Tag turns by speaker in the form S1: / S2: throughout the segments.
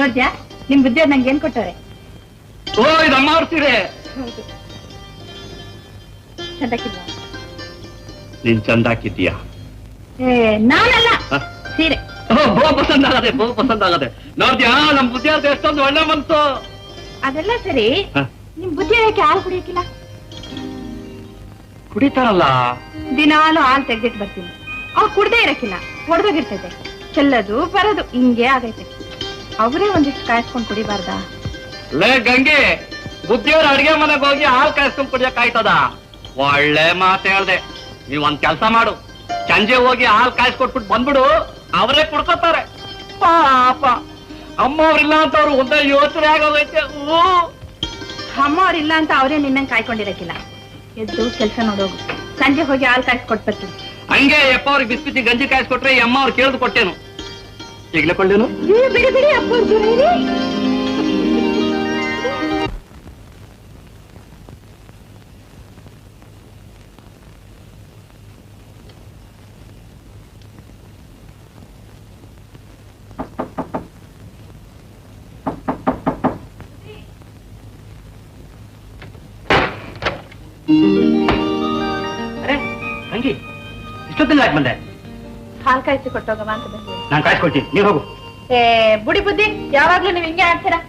S1: ನೋಡ್ದ್ಯಾ ನಿಮ್ ಬುದ್ಧಿಯವ್ರು ನಂಗೆ ಏನ್ ಕೊಟ್ಟವ್ರೆ?
S2: ಓ ಇದಮ್ಮ ಅವ್ರ ಸೀರೆ.
S1: ಹೌದು. ಚಂದಾಕಿದ್ವಾ?
S2: ನೀನ್ ಚಂದಾಕಿದ್ದೀಯಾ?
S1: ನಾನಲ್ಲ, ಸೀರೆ.
S2: ಬಹು ಪಸಂದ್ ಆಗದೆ. ನೋಡ್ದ್ಯಾ ನಮ್ ಬುದ್ಧಿಯವ್ರದ್ದು ಎಷ್ಟೊಂದು ಒಳ್ಳೆ ಮನ್ಸು.
S1: ಅದೆಲ್ಲ ಸರಿ, ನಿಮ್ ಬುದ್ಧಿಯವ್ರಕ್ಕೆ ಹಾಲು ಕುಡಿಯಕ್ಕಿಲ್ಲ?
S2: ಕುಡಿತಾರಲ್ಲ.
S1: ದಿನಾಲು ಹಾಲು ತೆಗ್ದಿಟ್ಟು ಬರ್ತೀನಿ, ಅವ್ರು ಕುಡ್ದೇ ಇರಕ್ಕಿಲ್ಲ, ಹೊಡೆದೋಗಿರ್ತೈತೆ. ಚೆಲ್ಲದು ಬರೋದು ಹಿಂಗೆ ಆಗೈತೆ. ಅವರೇ ಒಂದಿಷ್ಟು ಕಾಯಿಸ್ಕೊಂಡ್ ಕುಡಿಬಾರ್ದ?
S2: ಲೇ ಗಂಗೆ, ಬುದ್ಧಿಯವ್ರ ಅಡಿಗೆ ಮನೆಗೆ ಹೋಗಿ ಹಾಲು ಕಾಯಿಸ್ಕೊಂಡ್ ಕುಡಿಯಕ್ ಆಯ್ತದ? ಒಳ್ಳೆ ಮಾತು ಹೇಳ್ದೆ. ನೀವೊಂದ್ ಕೆಲ್ಸ ಮಾಡು, ಸಂಜೆ ಹೋಗಿ ಹಾಲು ಕಾಯಿಸ್ಕೊಟ್ಬಿಟ್ಟು ಬಂದ್ಬಿಡು, ಅವರೇ ಕುಡ್ಕೋತಾರೆ. ಪಾಪ ಅಮ್ಮವ್ರಿಲ್ಲ ಅಂತ ಅವ್ರು ಒಂದೇ ಯೋಚನೆ ಆಗೋಗೈತೆ.
S1: ಅಮ್ಮ ಅವ್ರಿಲ್ಲ ಅಂತ ಅವರೇ ನಿನ್ನಂಗ್ ಕಾಯ್ಕೊಂಡಿರಕ್ಕಿಲ್ಲ. ಎದ್ದು ಕೆಲ್ಸ ನೋಡೋಗು, ಸಂಜೆ ಹೋಗಿ ಹಾಲು ಕಾಯಿಸ್ಕೊಟ್ಬರ್ತೀನಿ.
S2: ಹಂಗೆ ಯಪ್ಪ ಅವ್ರಿಗೆ ಬಿಸ್ಬಿಸಿ ಗಂಜಿ ಕಾಯಿಸ್ಕೊಟ್ರೆ ಅಮ್ಮ ಅವ್ರು ಕೇಳಿದು ಕೊಟ್ಟೇನು. ಈಗಲೇ ಕೊಳ್ಳೇನು?
S1: ಬಿಡಿ ಬಿಡಿ ಅಪ್ಪ ದೂರ ಇರಿ.
S2: ಅರೆ ಹಂಗಿ, ಇಷ್ಟೊತ್ತಿಲ್ಲ ಯಾಕೆ ಬಂದೆ?
S1: ಹಾಲು ಕಾಯಿಸಿ ಕೊಟ್ಟೋಗವ ಅಂತ ಬಂದೆ.
S2: ನಾನು ಕಾಯಿಸ್ಕೊಳ್ತೀನಿ, ನೀವು ಹೋಗು.
S1: ಬುಡಿ ಬುದ್ಧಿ, ಯಾವಾಗ್ಲೂ ನೀವ್ ಹಿಂಗೆ ಆಡ್ತೀರಾ.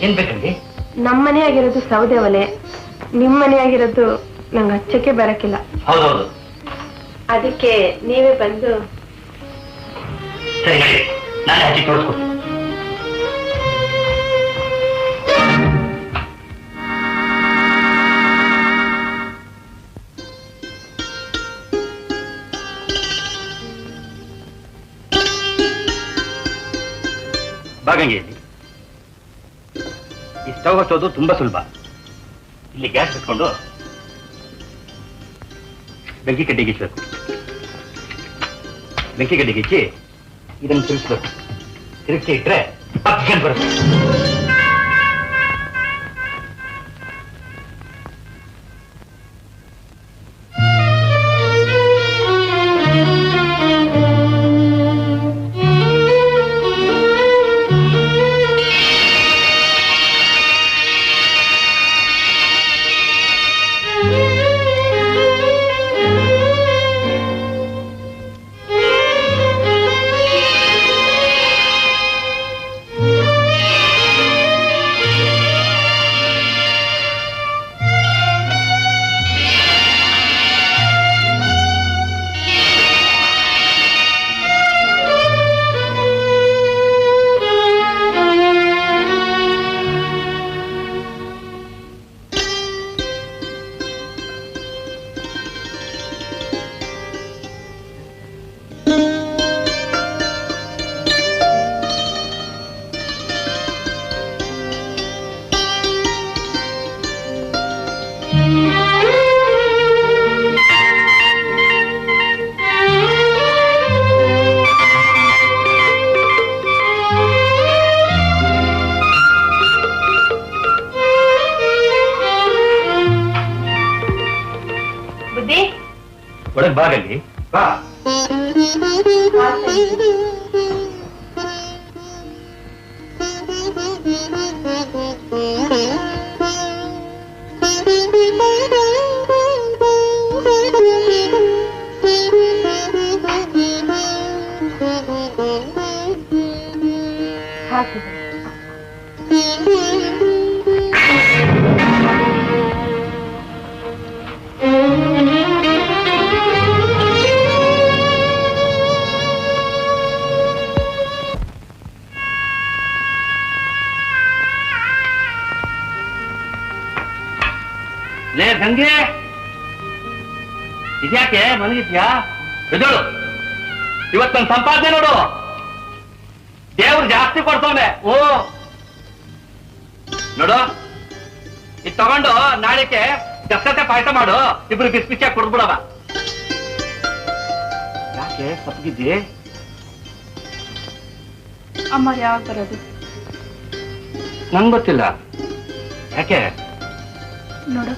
S2: ಏನ್ ಬೇಕಂడి?
S1: ನಮ್ಮನೆ ಆಗಿರೋದು ಸೌದೆ ಒಲೆ, ನಿಮ್ ಮನೆ ಆಗಿರೋದು ನಂಗೆ ಹಚ್ಚಕ್ಕೆ ಬರಕ್ಕಿಲ್ಲ.
S2: ಹೌದೌದು.
S1: ಅದಕ್ಕೆ ನೀವೇ ಬಂದು.
S2: ಸರಿ ಹೇಳಿ, ನಾನೇ ಹಚ್ಚಿ ತೋರಿಸ್ಕೊಡ್ತೀನಿ. ಬಾಗಂಗೆಯಲ್ಲಿ ಈ ಸ್ಟವ್ ಹಚ್ಚೋದು ತುಂಬಾ ಸುಲಭ. ಇಲ್ಲಿ ಗ್ಯಾಸ್ ಇಟ್ಕೊಂಡು ಬೆಂಕಿ ಕಡ್ಡಿಗಿಚ್ಚಬೇಕು. ಬೆಂಕಿ ಕಡ್ಡಿಗಿಚ್ಚಿ ಇದನ್ನು ತಿರುಗಿಸ್ಬೇಕು. ತಿರುಗಿಸಿ ಇಟ್ರೆ ಪಕ್ಷನ್ ಬರುತ್ತೆ. ಒಳಗ್ ಬಾಗಲ್ಲಿ ಬಾ. ಲೇ ಗಂಗೆ, ಇದ್ಯಾಕೆ ಮನಗಿದ್ಯಾ? ಎದಳು, ಇವತ್ತು ನನ್ನ ಸಂಪಾದನೆ ನೋಡು, ದೇವ್ರು ಜಾಸ್ತಿ ಕೊಡ್ತವನೆ. ಓ ನೋಡು, ಇದು ತಗೊಂಡು ನಾಳೆಗೆ ಗಸಗಸೆ ಪಾಯಸ ಮಾಡು, ಇಬ್ರು ಬಿಸಿ ಬಿಸಿಯಾಗಿ ಕುಡ್ದ್ಬಿಡವ. ಯಾಕೆ ಸಪ್ಗಿದ್ದಿ?
S1: ಅಮ್ಮ ಯಾವಾಗ ಬರೋದು?
S2: ನಂಗೆ ಗೊತ್ತಿಲ್ಲ. ಯಾಕೆ?
S1: ನೋಡು,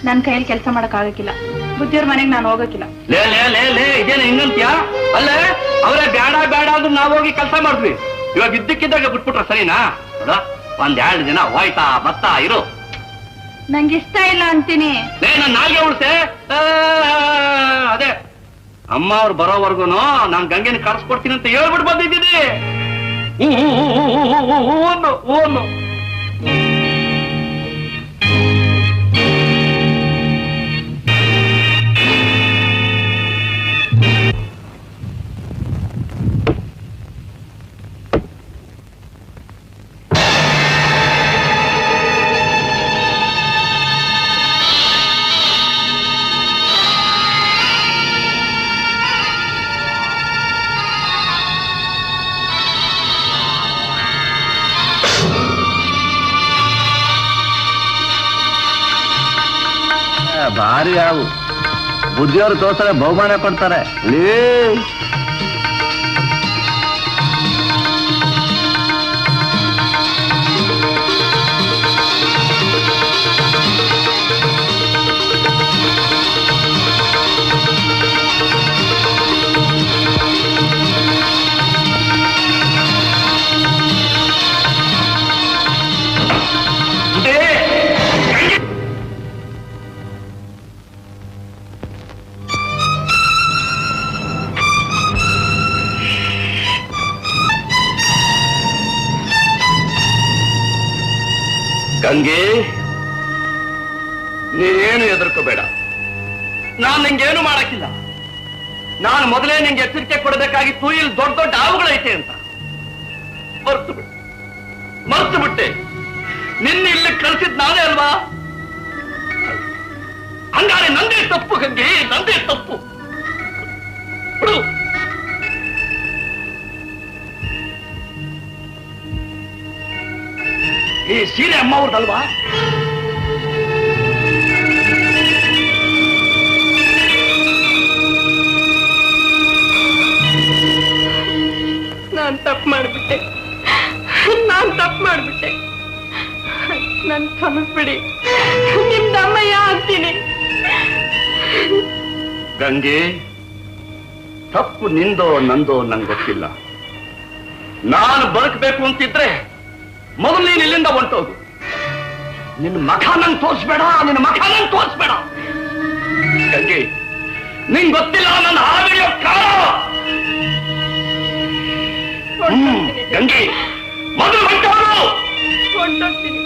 S1: ನನ್ ಕೈಯಲ್ಲಿ ಕೆಲಸ ಮಾಡಕ್ ಆಗಕ್ಕಿಲ್ಲ. ಬುದ್ಧಿಯವ್ರ ಮನೆಗೆ ನಾನು ಹೋಗಕ್ಕಿಲ್ಲ.
S2: ಲೇ ಲೇ ಲೇ ಲೇ ಇದೇನು ಹಿಂಗಂತ್ಯಾ? ಅಲ್ಲೇ ಅವರೇ ಬೇಡ ಬೇಡ ಅಂದ್ರೆ ನಾವು ಹೋಗಿ ಕೆಲಸ ಮಾಡಿದ್ವಿ. ಇವಾಗ ಇದ್ದಕ್ಕಿದ್ದಾಗ ಬಿಟ್ಬಿಟ್ರ ಸರಿನಾ? ನೋಡ, ಒಂದೆರಡು ದಿನ ಹೋಯ್ತಾ ಬತ್ತಾ ಇರು.
S1: ನಂಗೆ ಇಷ್ಟ ಇಲ್ಲ ಅಂತೀನಿ.
S2: ಲೇ, ನಾನು ನಾಲ್ಗೆ ಉಳ್ಸೆ. ಅದೇ ಅಮ್ಮ ಅವ್ರು ಬರೋವರ್ಗು ನಾನ್ ಗಂಗೆನ ಕರ್ಸ್ಕೊಡ್ತೀನಿ ಅಂತ ಹೇಳ್ಬಿಟ್ಟು ಬಂದಿದ್ದೀನಿ. ಹೂನು ಭಾರಿ ಯಾವು ಬುದ್ಧಿಯವರು ತೋರ್ಸರೆ ಬಹುಮಾನ ಕೊಡ್ತಾರೆ. ಗಂಗೆ, ನೀನೇನು ಹೆದರ್ಕೋಬೇಡ. ನಾನು ನಿಂಗೇನು ಮಾಡಕ್ಕಿಲ್ಲ. ನಾನು ಮೊದಲೇ ನಿಂಗೆ ಎಚ್ಚರಿಕೆ ಕೊಡಬೇಕಾಗಿತ್ತು, ಇಲ್ಲಿ ದೊಡ್ಡ ದೊಡ್ಡ ಹಾವುಗಳೈತೆ ಅಂತ. ಮರ್ತು ಬಿಟ್ಟೆ. ನಿನ್ನ ಇಲ್ಲಿ ಕಳಿಸಿದ್ ನಾನೇ ಅಲ್ವಾ? ಹಂಗಾರೆ ನಂದೇ ತಪ್ಪು ಗಂಗೆ, ನಂದೇ ತಪ್ಪು. ಬಿಡು. ಈ ಸೀರೆ ಅಮ್ಮ ಅವ್ರದಲ್ವಾ?
S1: ನಾನ್ ತಪ್ಪು ಮಾಡ್ಬಿಟ್ಟೆ. ನನ್ ಕ್ಷಮಿಸ್ಬಿಡಿ. ನಿಮ್ದಮ್ಮಯ್ಯ ಆಗ್ತೀನಿ.
S2: ಗಂಗೆ, ತಪ್ಪು ನಿಂದೋ ನಂದೋ ನಂಗೆ ಗೊತ್ತಿಲ್ಲ. ನಾನು ಬದುಕಬೇಕು ಅಂತಿದ್ರೆ ಮೊದಲು ನೀನು ಇಲ್ಲಿಂದ ಹೊಂಟೋಗು. ನಿನ್ನ ಮಖ ನಂಗೆ ತೋರಿಸ್ಬೇಡ. ಗಂಗೆ, ನಿಂಗೆ ಗೊತ್ತಿಲ್ಲ ನನ್ನ ಹಾವಿಡಿಯೋ ಕಾಲ. ಗಂಗೆ, ಮೊದಲು
S1: ಹೊಂಟೋಗ್ತೀನಿ.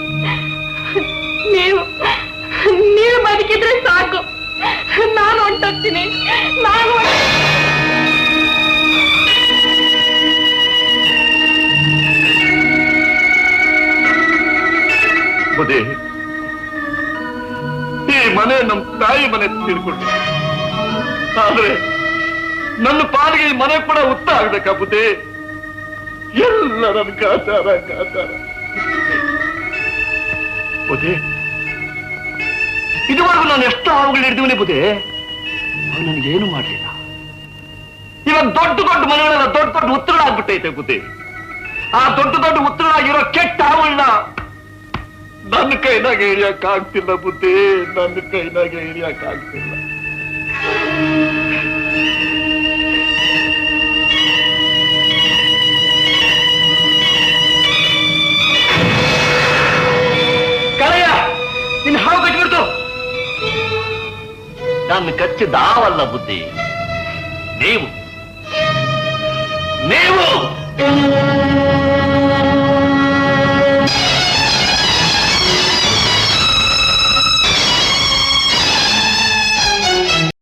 S1: ನೀವು ಬದುಕಿದ್ರೆ ಸಾಕು. ನಾನು ಹೊಂಟೋಗ್ತೀನಿ.
S2: ಬುದ್ಧಿ, ಈ ಮನೆ ನಮ್ಮ ತಾಯಿ ಮನೆ ತಿಳ್ಕೊಂಡೆ. ಆದ್ರೆ ನನ್ನ ಪಾಲಿಗೆ ಈ ಮನೆ ಕೂಡ ಉತ್ತ ಆಗ್ಬೇಕಾ ಬುದ್ಧಿ? ಎಲ್ಲ ನನ್ನ ಕಾಚಾರ. ಬುದ್ಧಿ, ಇದುವರೆಗೂ ನಾನು ಎಷ್ಟು ಹಾವುಗಳು ಹಿಡಿದಿವನಿ ಬುದ್ಧಿ, ಅವ್ರು ನನಗೇನು ಮಾಡಲಿಲ್ಲ. ಇವಾಗ ದೊಡ್ಡ ದೊಡ್ಡ ಮನೆಗಳೆಲ್ಲ ದೊಡ್ಡ ದೊಡ್ಡ ಉತ್ತರಗಳಾಗ್ಬಿಟ್ಟೈತೆ ಬುದ್ಧಿ. ಆ ದೊಡ್ಡ ದೊಡ್ಡ ಉತ್ತರಗಳಾಗಿರೋ ಕೆಟ್ಟ ಹಾವುಗಳನ್ನ ನನ್ನ ಕೈನಾಗೆ ಹಿಡಿಯಕ್ಕಾಗ್ತಿಲ್ಲ ಬುದ್ಧಿ, ನನ್ನ ಕೈನಾಗೆ ಹಿಡಿಯಕ್ಕಾಗ್ತಿಲ್ಲ.
S3: ಕಚ್ಚಿದ ಹಾವಲ್ಲ ಬುದ್ಧಿ. ನೀವು